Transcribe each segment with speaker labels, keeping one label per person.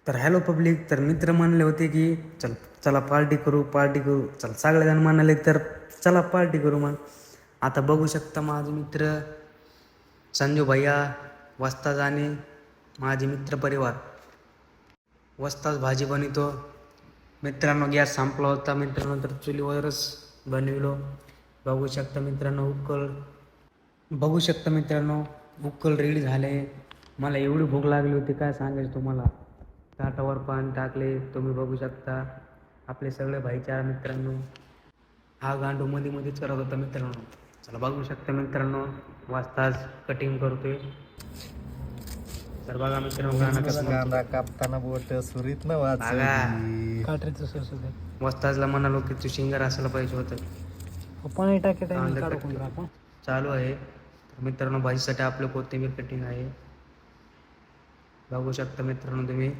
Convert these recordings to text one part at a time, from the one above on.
Speaker 1: तर hello public. तर मित्र म्हणले होते की चला पार्टी करू चल सगळेजण म्हणाले तर चला पार्टी करू. मग आता बघू शकता माझे मित्र संजू भैया, वस्ताज आणि माझे मित्र परिवार. वस्ताज भाजी बनवतो मित्रांनो. गॅस संपला होता मित्रांनो, तर चुलीवरच बनविलो. बघू शकता मित्रांनो उकल रेडी झाले. मला एवढी भूक लागली होती काय सांगायचं तुम्हाला. ताटावर पाणी टाकले तुम्ही बघू शकता. आपले सगळे भाईचारा मित्रांनो. हा गांडू मध्ये मध्येच करत होता मित्रांनो. चला बघू शकता मित्रांनो, वाजताच कटिंग करतोय. तर बघा मित्रांनो, गाणं कसं
Speaker 2: कांदा कापताना बोट सुरीत न
Speaker 1: वाचली.
Speaker 2: काढायचं सर
Speaker 1: वस्ताजला म्हणालो की तू सिंगर असायला पाहिजे होतं.
Speaker 2: पाणी टाके
Speaker 1: कांदा कट चालू आहे. तर मित्रांनो, भाजीसाठी आपलं कोथिंबीर कटिंग आहे. बघू शकता मित्रांनो तुम्ही.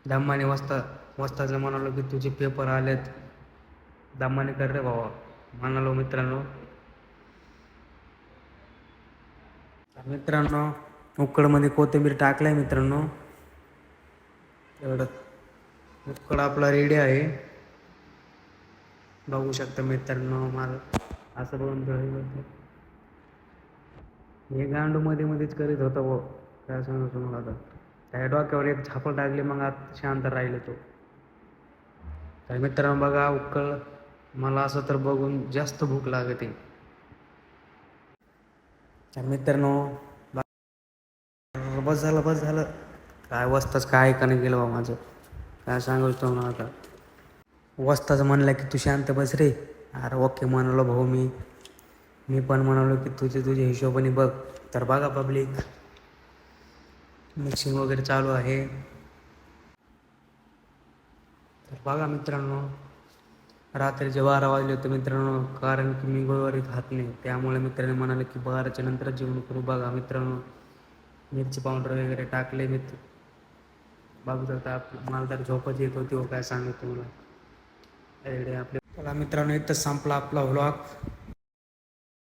Speaker 1: दम्माने वस्ताजला म्हणालो की तुझे पेपर आलेत, दम्माने कर रे भावा म्हणालो मित्रांनो. मित्रांनो उकडमध्ये कोथिंबीर टाकलाय मित्रांनो. एवढं उकड आपला रेडी आहे. बघू शकता मित्रांनो. मला असं बघून हे गांडू मध्ये मध्येच करीत होता वो. काय सांगू तुम्हाला आता. त्या डोक्यावर एक झापड टाकली मग आता शांत राहिले तो. तर मित्रांनो बघा उकळ. मला असं तर बघून जास्त भूक लागते. तर मित्रांनो बस झालं. काय वस्ताच काय ऐकायला गेलं बा माझं. काय सांगायचं ना आता. वस्ताच म्हणलं की तू शांत बस रे. अरे ओके म्हणालो भाऊ मी पण म्हणालो की तुझे हिशोबाने बघ. तर बघा पब्लिक, मिक्सिंग वगैरे चालू आहे. तर बघा मित्रांनो, रात्रीचे 12 वाजले होते मित्रांनो. कारण की मी गुरुवारी खात नाही, त्यामुळे मित्रांनी म्हणाले की 12च्या नंतरच जेवण करू. बघा मित्रांनो, मिरची पावडर वगैरे टाकले मित्र. बघू शकता मला तर झोपच येत होती. काय सांगतो तुम्हाला. आपल्या मित्रांनो इथं संपला आपला व्लॉग.